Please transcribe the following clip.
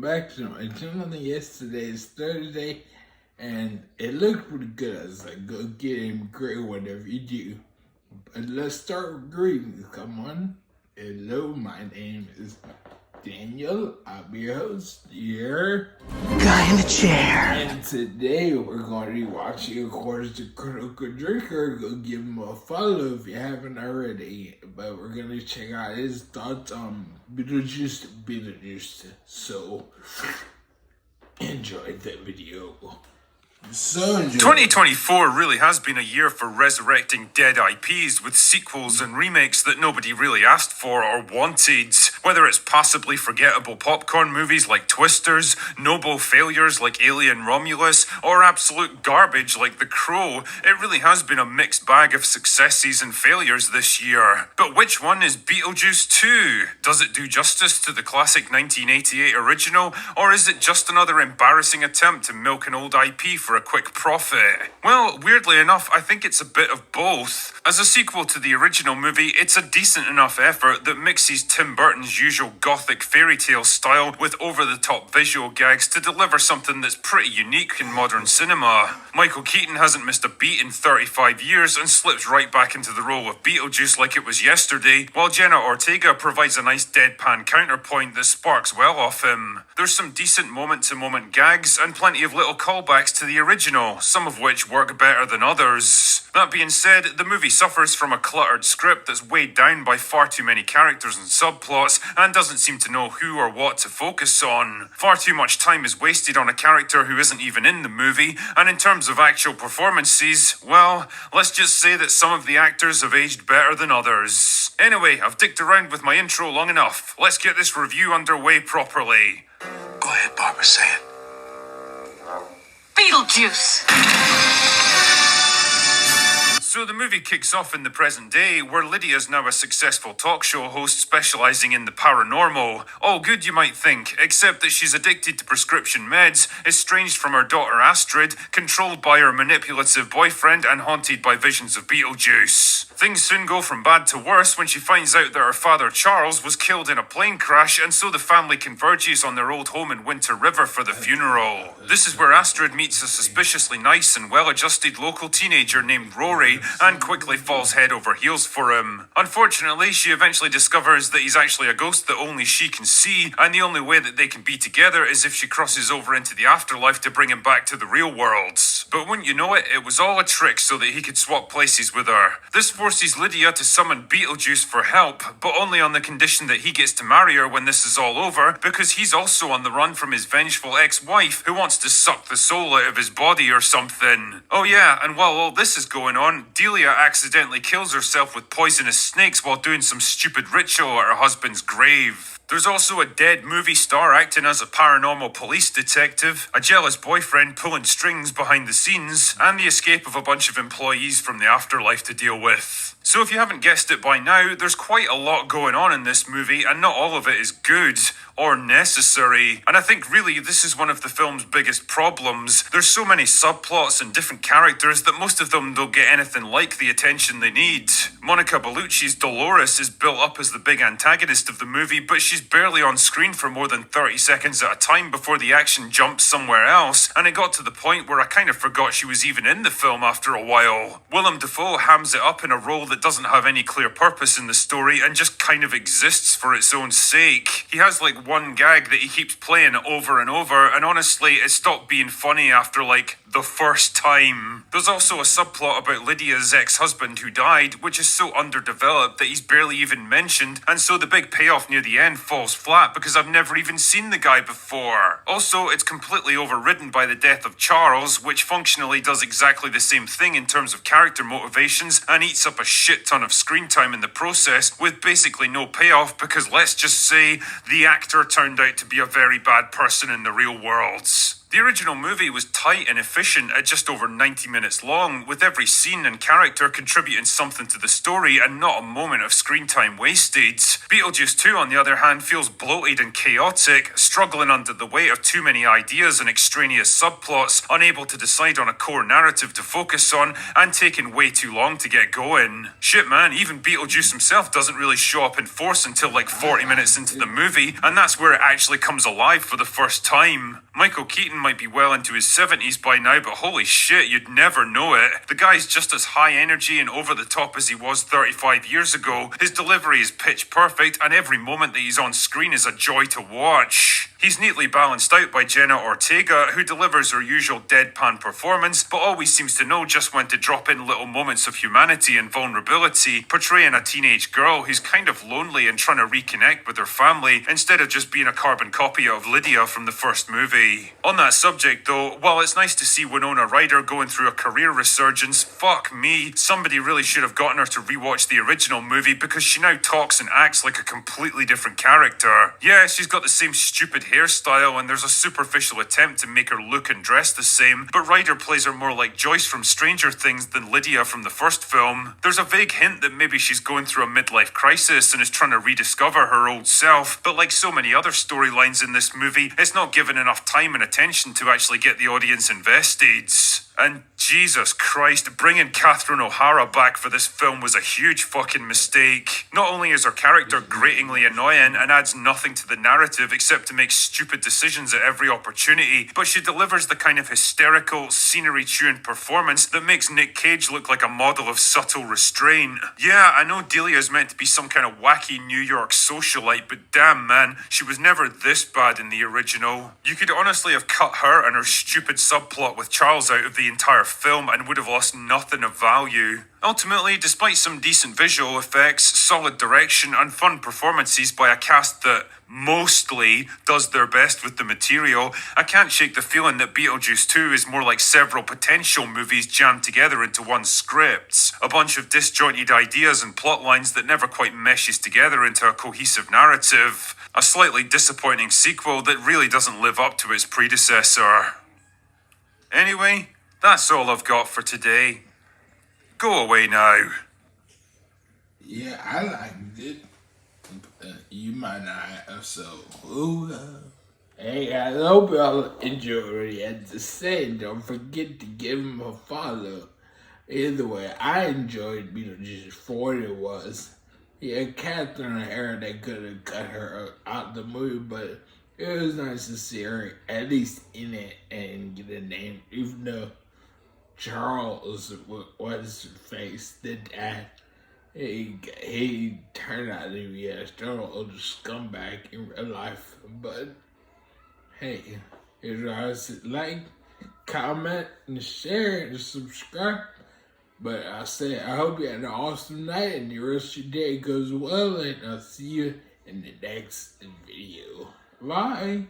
welcome back to my channel. Yesterday is Thursday, and it looked pretty good. I was like, go get him great, whatever you do. But let's start with greetings. Come on. Hello, my name is Daniel. I'll be your host here. Guy in the chair. And today we're going to be watching, of course, the Critical Drinker. Go give him a follow if you haven't already. But we're going to check out his thoughts on Beetlejuice. So, enjoy the video. 2024 really has been a year for resurrecting dead IPs with sequels and remakes that nobody really asked for or wanted. Whether it's possibly forgettable popcorn movies like Twisters, noble failures like Alien Romulus, or absolute garbage like The Crow, it really has been a mixed bag of successes and failures this year. But which one is Beetlejuice 2? Does it do justice to the classic 1988 original, or is it just another embarrassing attempt to milk an old IP for a quick profit? Well, weirdly enough, I think it's a bit of both. As a sequel to the original movie, it's a decent enough effort that mixes Tim Burton's usual gothic fairy tale style with over-the-top visual gags to deliver something that's pretty unique in modern cinema. Michael Keaton hasn't missed a beat in 35 years and slips right back into the role of Beetlejuice like it was yesterday, while Jenna Ortega provides a nice deadpan counterpoint that sparks well off him. There's some decent moment-to-moment gags and plenty of little callbacks to the original, some of which work better than others. That being said, the movie suffers from a cluttered script that's weighed down by far too many characters and subplots and doesn't seem to know who or what to focus on. Far too much time is wasted on a character who isn't even in the movie, and in terms of actual performances, well, let's just say that some of the actors have aged better than others. Anyway, I've dicked around with my intro long enough. Let's get this review underway properly. Go ahead, Barbara, say it. Beetlejuice! So the movie kicks off in the present day, where Lydia's now a successful talk show host specialising in the paranormal. All good, you might think, except that she's addicted to prescription meds, estranged from her daughter Astrid, controlled by her manipulative boyfriend, and haunted by visions of Beetlejuice. Things soon go from bad to worse when she finds out that her father Charles was killed in a plane crash, and so the family converges on their old home in Winter River for the funeral. This is where Astrid meets a suspiciously nice and well-adjusted local teenager named Rory, and quickly falls head over heels for him. Unfortunately, she eventually discovers that he's actually a ghost that only she can see, and the only way that they can be together is if she crosses over into the afterlife to bring him back to the real world. But wouldn't you know it, it was all a trick so that he could swap places with her. This forces Lydia to summon Beetlejuice for help, but only on the condition that he gets to marry her when this is all over, because he's also on the run from his vengeful ex-wife who wants to suck the soul out of his body or something. Oh yeah, and while all this is going on, Delia accidentally kills herself with poisonous snakes while doing some stupid ritual at her husband's grave. There's also a dead movie star acting as a paranormal police detective, a jealous boyfriend pulling strings behind the scenes, and the escape of a bunch of employees from the afterlife to deal with. So if you haven't guessed it by now, there's quite a lot going on in this movie, and not all of it is good or necessary. And I think really this is one of the film's biggest problems. There's so many subplots and different characters that most of them don't get anything like the attention they need. Monica Bellucci's Dolores is built up as the big antagonist of the movie, but she's barely on screen for more than 30 seconds at a time before the action jumps somewhere else, and it got to the point where I kind of forgot she was even in the film after a while. Willem Dafoe hams it up in a role that doesn't have any clear purpose in the story and just kind of exists for its own sake. He has like one gag that he keeps playing over and over, and honestly, it stopped being funny after like the first time. There's also a subplot about Lydia's ex-husband who died, which is so underdeveloped that he's barely even mentioned, and so the big payoff near the end falls flat because I've never even seen the guy before. Also, it's completely overridden by the death of Charles, which functionally does exactly the same thing in terms of character motivations and eats up a shit ton of screen time in the process with basically no payoff because let's just say the actor turned out to be a very bad person in the real world. The original movie was tight and efficient at just over 90 minutes long, with every scene and character contributing something to the story and not a moment of screen time wasted. Beetlejuice 2, on the other hand, feels bloated and chaotic, struggling under the weight of too many ideas and extraneous subplots, unable to decide on a core narrative to focus on, and taking way too long to get going. Shit man, even Beetlejuice himself doesn't really show up in force until like 40 minutes into the movie, and that's where it actually comes alive for the first time. Michael Keaton might be well into his 70s by now, but holy shit, you'd never know it. The guy's just as high energy and over the top as he was 35 years ago. His delivery is pitch perfect, and every moment that he's on screen is a joy to watch. He's neatly balanced out by Jenna Ortega, who delivers her usual deadpan performance, but always seems to know just when to drop in little moments of humanity and vulnerability, portraying a teenage girl who's kind of lonely and trying to reconnect with her family, instead of just being a carbon copy of Lydia from the first movie. On that subject though, while it's nice to see Winona Ryder going through a career resurgence, fuck me, somebody really should have gotten her to rewatch the original movie, because she now talks and acts like a completely different character. Yeah, she's got the same stupid hairstyle and there's a superficial attempt to make her look and dress the same, but Ryder plays her more like Joyce from Stranger Things than Lydia from the first film. There's a vague hint that maybe she's going through a midlife crisis and is trying to rediscover her old self, but like so many other storylines in this movie, it's not given enough time and attention to actually get the audience invested. And Jesus Christ, bringing Catherine O'Hara back for this film was a huge fucking mistake. Not only is her character gratingly annoying and adds nothing to the narrative except to make stupid decisions at every opportunity, but she delivers the kind of hysterical, scenery-tuned performance that makes Nick Cage look like a model of subtle restraint. Yeah, I know Delia's meant to be some kind of wacky New York socialite, but damn man, she was never this bad in the original. You could honestly have cut her and her stupid subplot with Charles out of the entire film and would have lost nothing of value. Ultimately, despite some decent visual effects, solid direction, and fun performances by a cast that mostly does their best with the material, I can't shake the feeling that Beetlejuice 2 is more like several potential movies jammed together into one script. A bunch of disjointed ideas and plot lines that never quite meshes together into a cohesive narrative. A slightly disappointing sequel that really doesn't live up to its predecessor. Anyway, that's all I've got for today. Go away now. Yeah, I liked it. You might not have, so. Hey, I hope y'all enjoyed what he had to say. Don't forget to give him a follow. Either way, I enjoyed Beetlejuice for what it was. Yeah, Catherine O'Hara, they could have cut her out the movie, but it was nice to see her at least in it and get a name, even though Charles was face, the dad. He turned out to be a total scumbag in real life, but hey, if you guys like, comment, and share, and subscribe. But I hope you had an awesome night and the rest of your day goes well, and I'll see you in the next video. Bye.